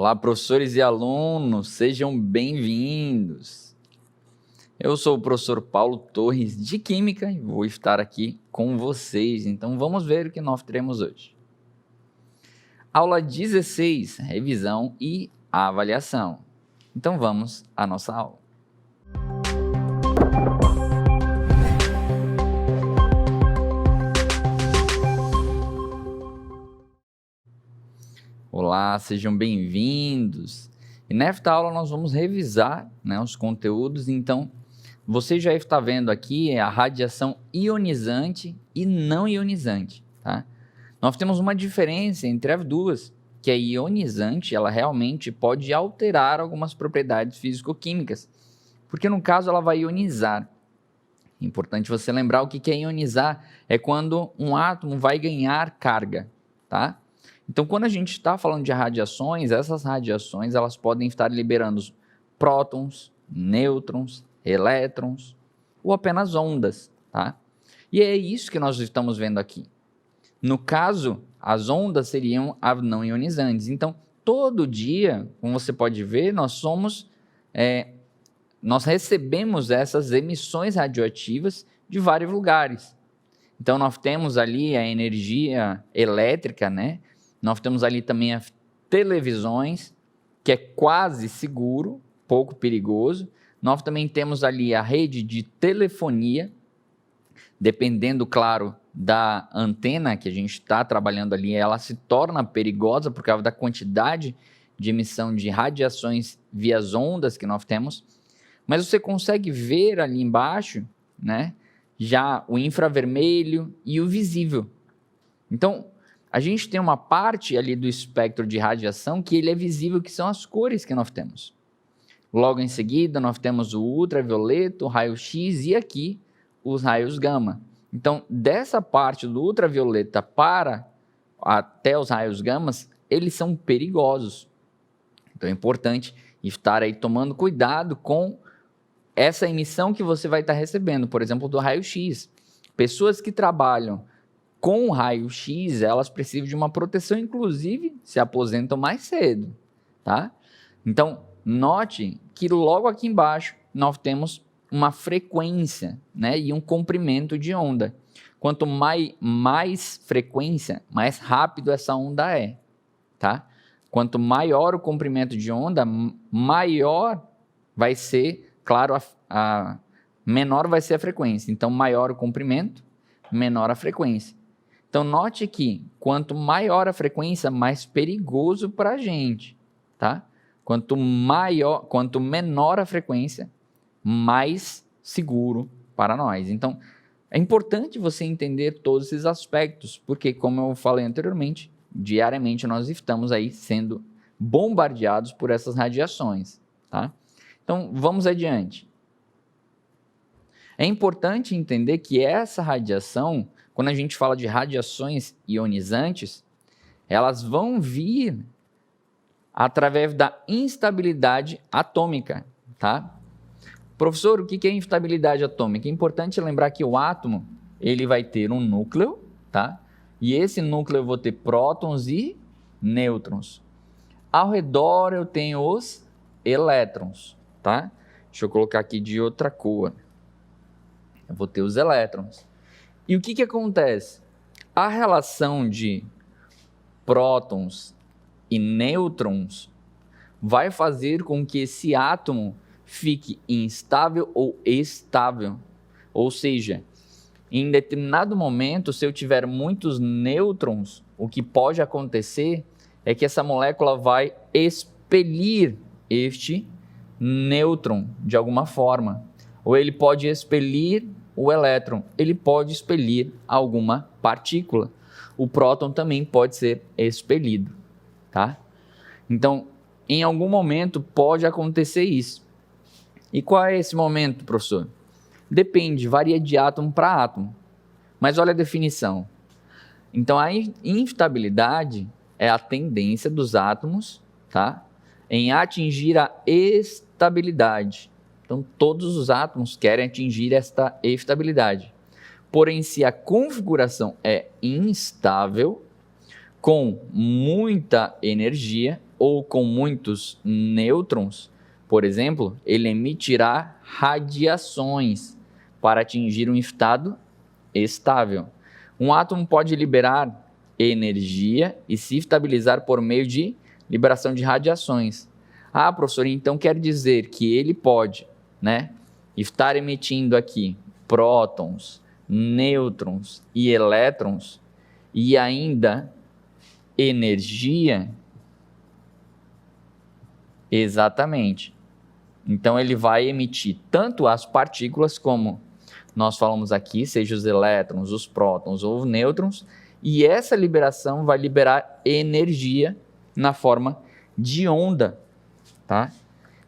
Olá, professores e alunos, sejam bem-vindos. Eu sou o professor Paulo Torres, de Química, e vou estar aqui com vocês. Então, vamos ver o que nós teremos hoje. Aula 16, revisão e avaliação. Então, vamos à nossa aula. Olá, sejam bem-vindos. E nesta aula nós vamos revisar, os conteúdos. Então, você já está vendo aqui a radiação ionizante e não ionizante, tá? Nós temos uma diferença entre as duas, que a ionizante, ela realmente pode alterar algumas propriedades físico-químicas, porque no caso ela vai ionizar. É importante você lembrar o que é ionizar, é quando um átomo vai ganhar carga, tá? Então, quando a gente está falando de radiações, essas radiações elas podem estar liberando prótons, nêutrons, elétrons ou apenas ondas, tá? E é isso que nós estamos vendo aqui. No caso, as ondas seriam as não ionizantes. Então, todo dia, como você pode ver, nós recebemos essas emissões radioativas de vários lugares. Então, nós temos ali a energia elétrica, Nós temos ali também as televisões, que é quase seguro, pouco perigoso. Nós também temos ali a rede de telefonia, dependendo, claro, da antena que a gente está trabalhando ali, ela se torna perigosa por causa da quantidade de emissão de radiações via as ondas que nós temos. Mas você consegue ver ali embaixo, já o infravermelho e o visível. Então, a gente tem uma parte ali do espectro de radiação que ele é visível, que são as cores que nós temos. Logo em seguida, nós temos o ultravioleta, o raio-x e aqui os raios gama. Então, dessa parte do ultravioleta para até os raios gamas, eles são perigosos. Então, é importante estar aí tomando cuidado com essa emissão que você vai estar recebendo, por exemplo, do raio-x. Pessoas que trabalham com o raio-x, elas precisam de uma proteção, inclusive se aposentam mais cedo, tá? Então, note que logo aqui embaixo nós temos uma frequência, e um comprimento de onda. Quanto mais frequência, mais rápido essa onda é, tá? Quanto maior o comprimento de onda, maior vai ser, claro, menor vai ser a frequência. Então, maior o comprimento, menor a frequência. Então, note que quanto maior a frequência, mais perigoso para a gente, tá? Quanto menor a frequência, mais seguro para nós. Então, é importante você entender todos esses aspectos, porque, como eu falei anteriormente, diariamente nós estamos aí sendo bombardeados por essas radiações, tá? Então, vamos adiante. É importante entender que essa radiação, quando a gente fala de radiações ionizantes, elas vão vir através da instabilidade atômica, tá? Professor, o que é instabilidade atômica? É importante lembrar que o átomo, ele vai ter um núcleo, tá? E esse núcleo eu vou ter prótons e nêutrons. Ao redor eu tenho os elétrons, tá? Deixa eu colocar aqui de outra cor. Eu vou ter os elétrons. E o que acontece? A relação de prótons e nêutrons vai fazer com que esse átomo fique instável ou estável. Ou seja, em determinado momento, se eu tiver muitos nêutrons, o que pode acontecer é que essa molécula vai expelir este nêutron de alguma forma. Ou ele pode expelir o elétron, ele pode expelir alguma partícula. O próton também pode ser expelido, tá? Então, em algum momento pode acontecer isso. E qual é esse momento, professor? Depende, varia de átomo para átomo. Mas olha a definição. Então, a instabilidade é a tendência dos átomos, tá, em atingir a estabilidade. Então, todos os átomos querem atingir esta estabilidade. Porém, se a configuração é instável, com muita energia, ou com muitos nêutrons, por exemplo, ele emitirá radiações para atingir um estado estável. Um átomo pode liberar energia e se estabilizar por meio de liberação de radiações. Ah, professor, então quer dizer que ele pode, né, estar emitindo aqui prótons, nêutrons e elétrons e ainda energia? Exatamente. Então ele vai emitir tanto as partículas como nós falamos aqui, seja os elétrons, os prótons ou os nêutrons, e essa liberação vai liberar energia na forma de onda, tá?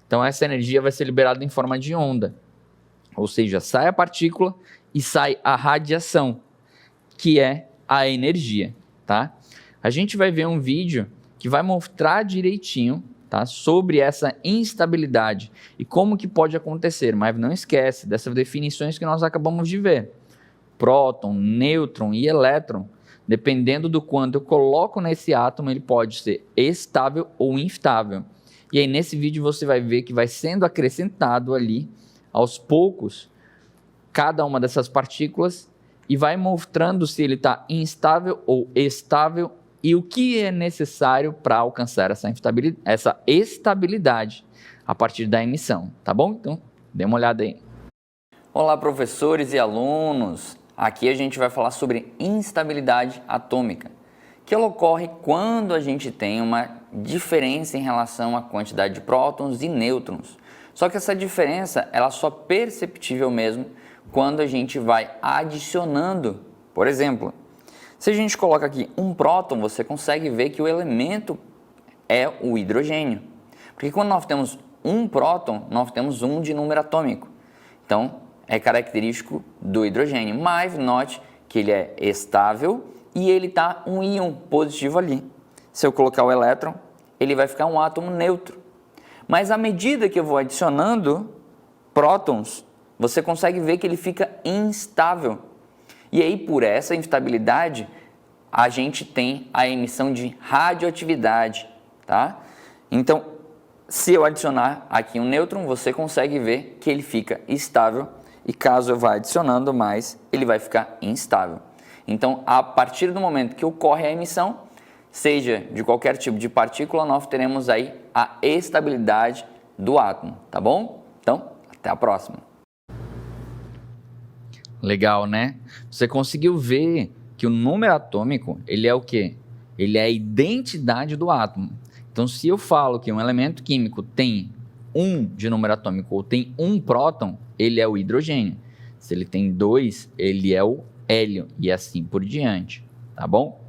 Então essa energia vai ser liberada em forma de onda, ou seja, sai a partícula e sai a radiação, que é a energia, tá? A gente vai ver um vídeo que vai mostrar direitinho, tá, sobre essa instabilidade e como que pode acontecer, mas não esquece dessas definições que nós acabamos de ver. Próton, nêutron e elétron, dependendo do quanto eu coloco nesse átomo, ele pode ser estável ou instável. E aí nesse vídeo você vai ver que vai sendo acrescentado ali, aos poucos, cada uma dessas partículas e vai mostrando se ele está instável ou estável e o que é necessário para alcançar essa estabilidade a partir da emissão, tá bom? Então, dê uma olhada aí. Olá, professores e alunos! Aqui a gente vai falar sobre instabilidade atômica, que ela ocorre quando a gente tem uma diferença em relação à quantidade de prótons e nêutrons. Só que essa diferença ela só é perceptível mesmo quando a gente vai adicionando. Por exemplo, se a gente coloca aqui um próton, você consegue ver que o elemento é o hidrogênio. Porque quando nós temos um próton, nós temos um de número atômico. Então, é característico do hidrogênio. Mas note que ele é estável e ele está um íon positivo ali. Se eu colocar o elétron, ele vai ficar um átomo neutro. Mas à medida que eu vou adicionando prótons, você consegue ver que ele fica instável. E aí, por essa instabilidade, a gente tem a emissão de radioatividade, tá? Então, se eu adicionar aqui um nêutron, você consegue ver que ele fica estável e caso eu vá adicionando mais, ele vai ficar instável. Então, a partir do momento que ocorre a emissão, seja de qualquer tipo de partícula, nós teremos aí a estabilidade do átomo, tá bom? Então, até a próxima. Legal, né? Você conseguiu ver que o número atômico, ele é o quê? Ele é a identidade do átomo. Então, se eu falo que um elemento químico tem 1 de número atômico ou tem um próton, ele é o hidrogênio. Se ele tem 2, ele é o hélio e assim por diante, tá bom?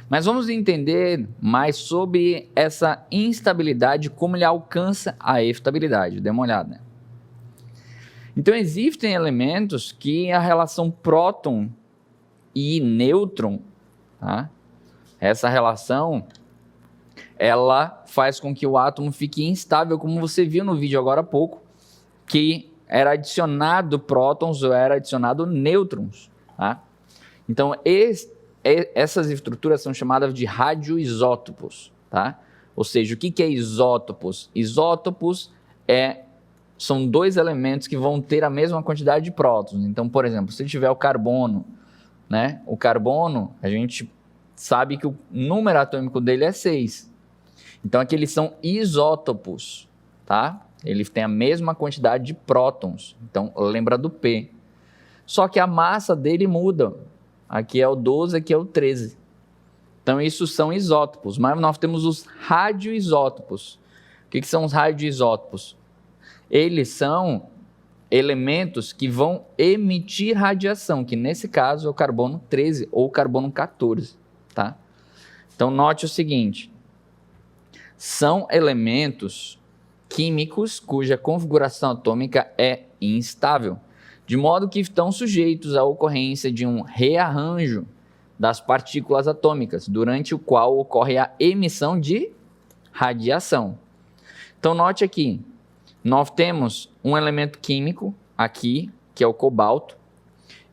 Mas vamos entender mais sobre essa instabilidade, como ele alcança a estabilidade. Dê uma olhada. Então, existem elementos que a relação próton e nêutron, tá? Essa relação, ela faz com que o átomo fique instável, como você viu no vídeo agora há pouco, que era adicionado prótons ou era adicionado nêutrons, tá? Então, essas estruturas são chamadas de radioisótopos, tá? Ou seja, o que é isótopos? Isótopos são dois elementos que vão ter a mesma quantidade de prótons. Então, por exemplo, se tiver o carbono, né? O carbono, a gente sabe que o número atômico dele é 6. Então, aqui eles são isótopos, tá? Eles têm a mesma quantidade de prótons. Então, lembra do P. Só que a massa dele muda. Aqui é o 12, aqui é o 13. Então, isso são isótopos. Mas nós temos os radioisótopos. O que são os radioisótopos? Eles são elementos que vão emitir radiação, que nesse caso é o carbono 13 ou carbono 14, tá? Então, note o seguinte, são elementos químicos cuja configuração atômica é instável, de modo que estão sujeitos à ocorrência de um rearranjo das partículas atômicas, durante o qual ocorre a emissão de radiação. Então, note aqui, nós temos um elemento químico aqui, que é o cobalto.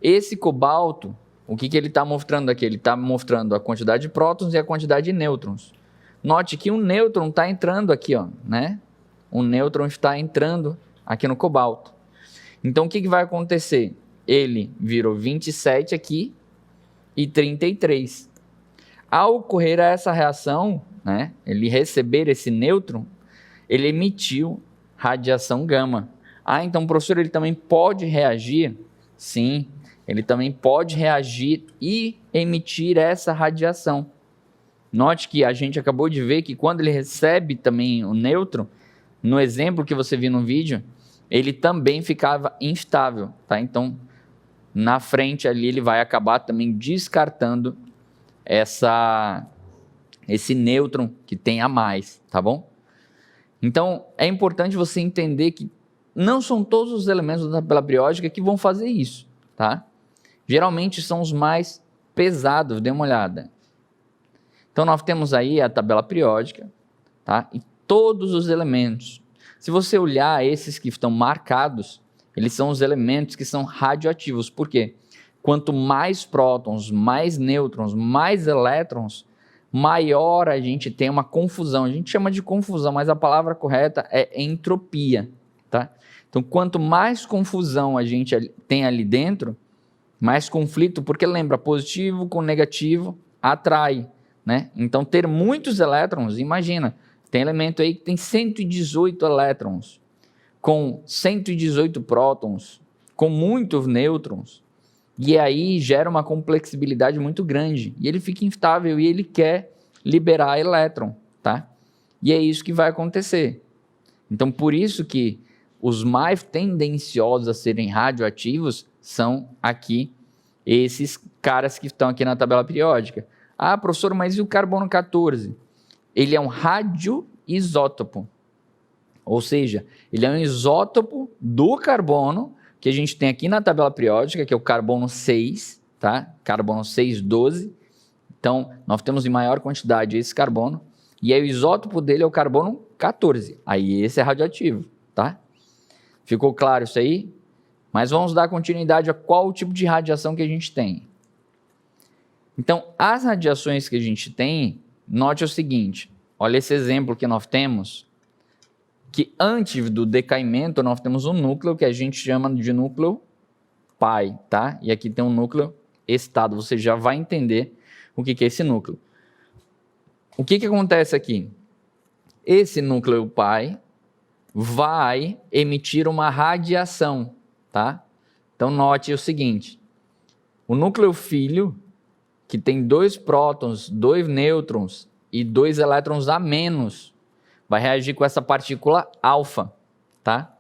Esse cobalto, o que ele está mostrando aqui? Ele está mostrando a quantidade de prótons e a quantidade de nêutrons. Note que um nêutron está entrando aqui, ó, né? Um nêutron está entrando aqui no cobalto. Então, o que vai acontecer? Ele virou 27 aqui e 33. Ao ocorrer essa reação, né, ele receber esse nêutron, ele emitiu radiação gama. Ah, então, professor, ele também pode reagir? Sim, ele também pode reagir e emitir essa radiação. Note que a gente acabou de ver que quando ele recebe também o nêutron, no exemplo que você viu no vídeo, ele também ficava instável, tá? Então, na frente ali, ele vai acabar também descartando esse nêutron que tem a mais, tá bom? Então, é importante você entender que não são todos os elementos da tabela periódica que vão fazer isso, tá? Geralmente são os mais pesados, dê uma olhada. Então, nós temos aí a tabela periódica, tá? E todos os elementos. Se você olhar esses que estão marcados, eles são os elementos que são radioativos. Por quê? Quanto mais prótons, mais nêutrons, mais elétrons, maior a gente tem uma confusão. A gente chama de confusão, mas a palavra correta é entropia, tá? Então, quanto mais confusão a gente tem ali dentro, mais conflito, porque lembra, positivo com negativo atrai, né? Então, ter muitos elétrons, imagina, tem elemento aí que tem 118 elétrons, com 118 prótons, com muitos nêutrons, e aí gera uma complexibilidade muito grande, e ele fica instável e ele quer liberar elétron, tá? E é isso que vai acontecer. Então, por isso que os mais tendenciosos a serem radioativos são aqui esses caras que estão aqui na tabela periódica. Ah, professor, mas e o carbono 14? Ele é um radioisótopo, ou seja, ele é um isótopo do carbono que a gente tem aqui na tabela periódica, que é o carbono 6, tá? Carbono 612. Então, nós temos em maior quantidade esse carbono, e aí o isótopo dele é o carbono 14. Aí esse é radioativo, tá? Ficou claro isso aí? Mas vamos dar continuidade a qual tipo de radiação que a gente tem. Então, as radiações que a gente tem, note o seguinte, olha esse exemplo que nós temos, que antes do decaimento nós temos um núcleo que a gente chama de núcleo pi, tá? E aqui tem um núcleo estado, você já vai entender o que é esse núcleo. O que acontece aqui? Esse núcleo pi vai emitir uma radiação, tá? Então note o seguinte, o núcleo filho, que tem 2 prótons, 2 nêutrons e 2 elétrons a menos, vai reagir com essa partícula alfa, tá?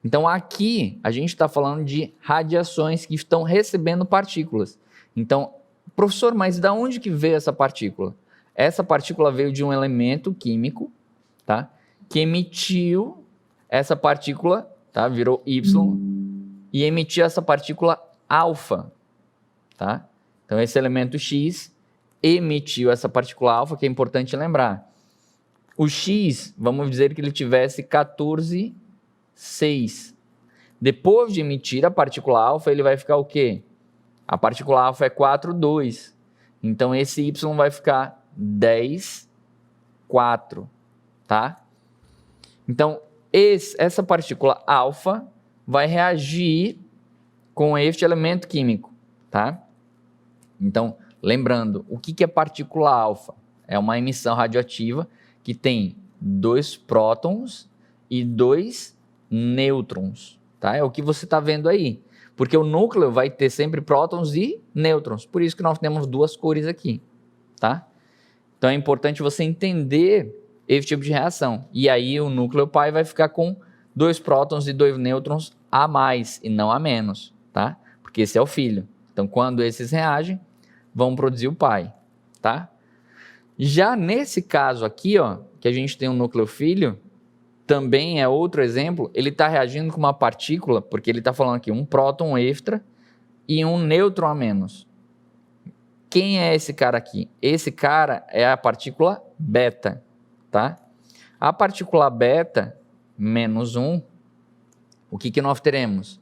Então aqui a gente está falando de radiações que estão recebendo partículas. Então, professor, mas de onde que veio essa partícula? Essa partícula veio de um elemento químico, tá? Que emitiu essa partícula, tá? Virou Y, e emitiu essa partícula alfa, tá? Então esse elemento X emitiu essa partícula alfa, que é importante lembrar. O X, vamos dizer que ele tivesse 14,6. Depois de emitir a partícula alfa, ele vai ficar o quê? A partícula alfa é 4,2. Então esse Y vai ficar 10,4, tá? Então essa partícula alfa vai reagir com este elemento químico, tá? Então, lembrando, o que é partícula alfa? É uma emissão radioativa que tem 2 prótons e 2 nêutrons, tá? É o que você está vendo aí, porque o núcleo vai ter sempre prótons e nêutrons, por isso que nós temos 2 cores aqui, tá? Então é importante você entender esse tipo de reação, e aí o núcleo pi vai ficar com 2 prótons e 2 nêutrons a mais e não a menos, tá? Porque esse é o filho. Então quando esses reagem, vão produzir o pi, tá? Já nesse caso aqui, ó, que a gente tem um núcleo filho, também é outro exemplo, ele está reagindo com uma partícula, porque ele está falando aqui um próton extra e um nêutron a menos. Quem é esse cara aqui? Esse cara é a partícula beta, tá? A partícula beta, menos 1, o que nós teremos?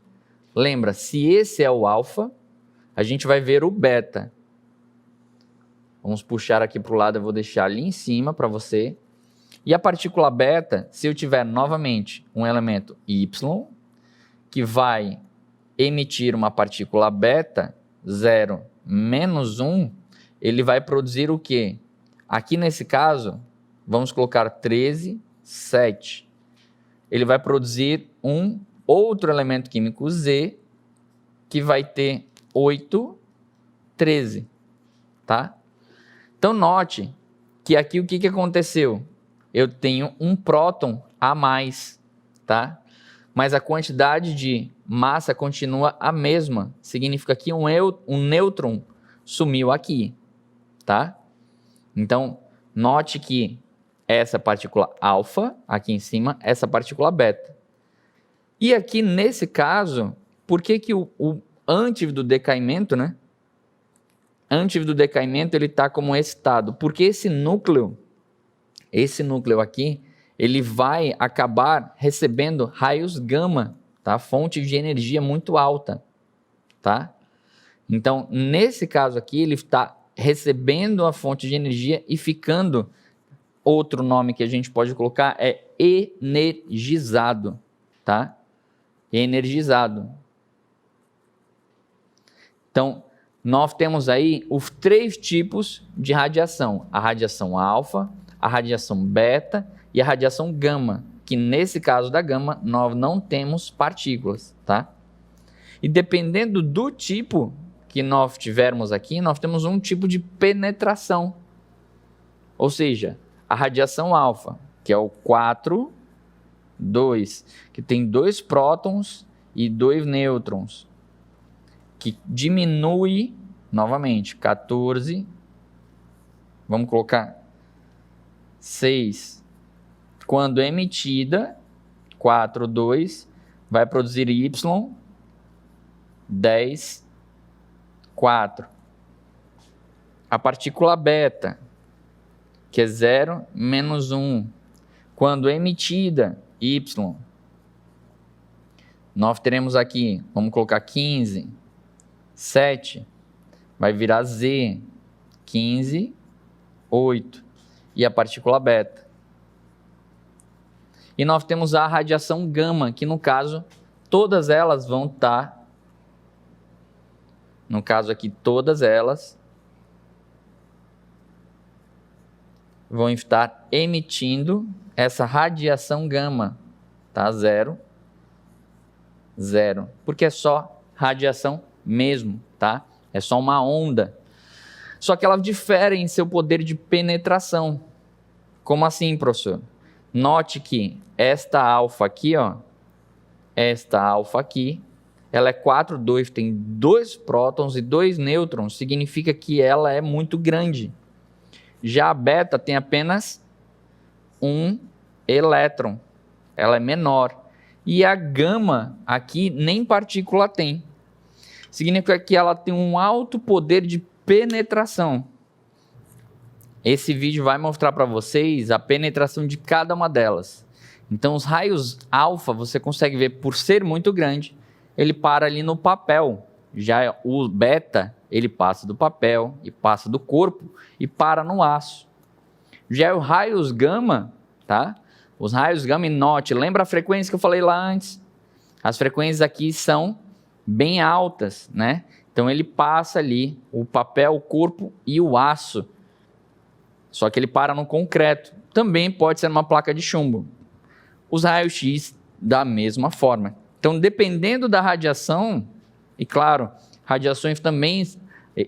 Lembra, se esse é o alfa, a gente vai ver o beta. Vamos puxar aqui para o lado, eu vou deixar ali em cima para você. E a partícula beta, se eu tiver novamente um elemento Y, que vai emitir uma partícula beta, 0 menos 1, ele vai produzir o quê? Aqui nesse caso, vamos colocar 13, 7. Ele vai produzir um outro elemento químico Z, que vai ter 8, 13, tá? Então, note que aqui o que aconteceu? Eu tenho um próton a mais, tá? Mas a quantidade de massa continua a mesma. Significa que um nêutron sumiu aqui, tá? Então, note que essa partícula alfa, aqui em cima, essa partícula beta. E aqui, nesse caso, por que antes do decaimento, né? Antes do decaimento, ele está como excitado. Porque esse núcleo aqui, ele vai acabar recebendo raios gama, tá? Fonte de energia muito alta, tá? Então, nesse caso aqui, ele está recebendo a fonte de energia e ficando, outro nome que a gente pode colocar é energizado, tá? Energizado. Então, nós temos aí os 3 tipos de radiação: a radiação alfa, a radiação beta e a radiação gama, que nesse caso da gama nós não temos partículas, tá? E dependendo do tipo que nós tivermos aqui, nós temos um tipo de penetração. Ou seja, a radiação alfa, que é o 4, 2, que tem 2 prótons e 2 nêutrons, que diminui, novamente, 14, vamos colocar 6, quando emitida, 4, 2, vai produzir Y, 10, 4. A partícula beta, que é 0 menos 1, quando emitida, Y, nós teremos aqui, vamos colocar 15, 7, vai virar Z, 15, 8, e a partícula beta. E nós temos a radiação gama, que no caso, todas elas vão estar, no caso aqui, todas elas vão estar emitindo essa radiação gama, tá? 0, 0, porque é só radiação mesmo, tá? É só uma onda. Só que elas diferem em seu poder de penetração. Como assim, professor? Note que esta alfa aqui, ó, esta alfa aqui, ela é 4, 2, tem 2 prótons e 2 nêutrons, significa que ela é muito grande. Já a beta tem apenas 1 elétron, ela é menor. E a gama aqui nem partícula tem. Significa que ela tem um alto poder de penetração. Esse vídeo vai mostrar para vocês a penetração de cada uma delas. Então, os raios alfa, você consegue ver, por ser muito grande, ele para ali no papel. Já o beta, ele passa do papel, e passa do corpo, e para no aço. Já os raios gama, tá? Os raios gama, e note, lembra a frequência que eu falei lá antes? As frequências aqui são bem altas, né? Então ele passa ali o papel, o corpo e o aço. Só que ele para no concreto. Também pode ser uma placa de chumbo. Os raios-x da mesma forma. Então, dependendo da radiação, e claro, radiações também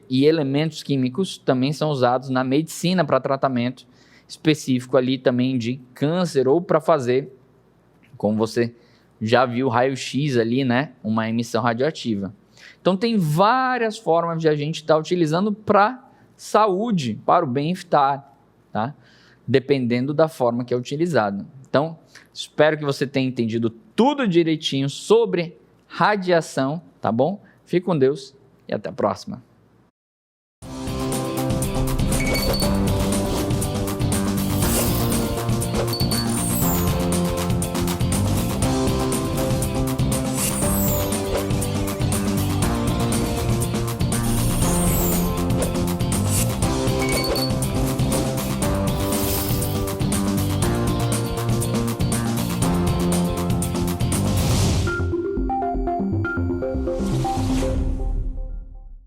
e elementos químicos também são usados na medicina para tratamento específico ali também de câncer ou para fazer, como você já viu, raio-x ali, né? Uma emissão radioativa. Então, tem várias formas de a gente estar utilizando para saúde, para o bem-estar, tá? Dependendo da forma que é utilizado. Então, espero que você tenha entendido tudo direitinho sobre radiação, tá bom? Fique com Deus e até a próxima.